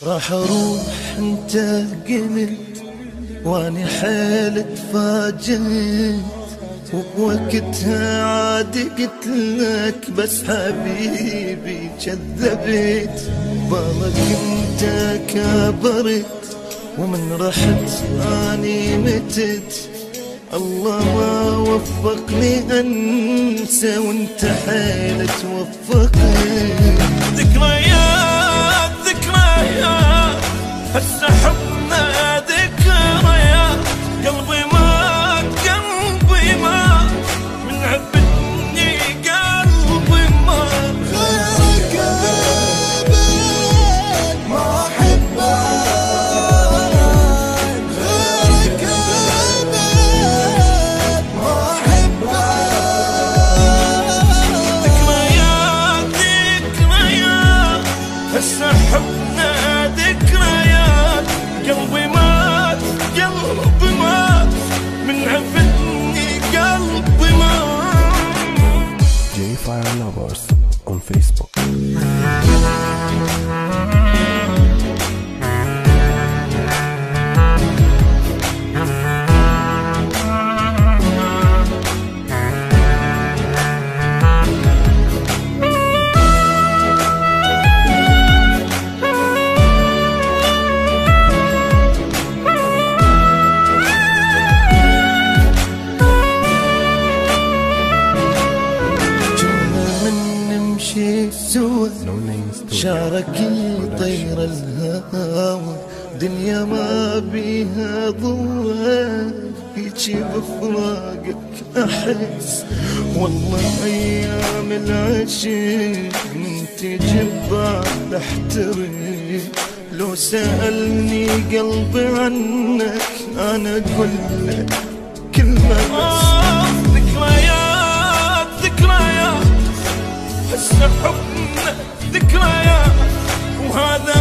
راح اروح انت قلت واني حيل تفاجئت، وبوقتها عاد قلت لك بس حبيبي كذبت. بالك انت كبرت ومن رحت اني متت. الله ما وفقني انسى وانت حيل توفقني. ذكريات ذكريات هسه حبنا ذكريات. قلبي ما من عبدني قلبي ما. غيرك ابد ما احبك، غيرك ابد ما احبك. ذكريات ذكريات هسه حبنا ذكريات. قلبي مات من عبدني قلبي مات. J Fire Lovers on Facebook. سوى شارك طير الهوى. دنيا ما بيها ضوء هيجي بفراقك احس. والله ايام العشق من تجي ببعد احترق. لو سألني قلبي عنك انا اقول لك كلمة بس. ذكريات ذكريات هسه حبنا ذكريات. وهذا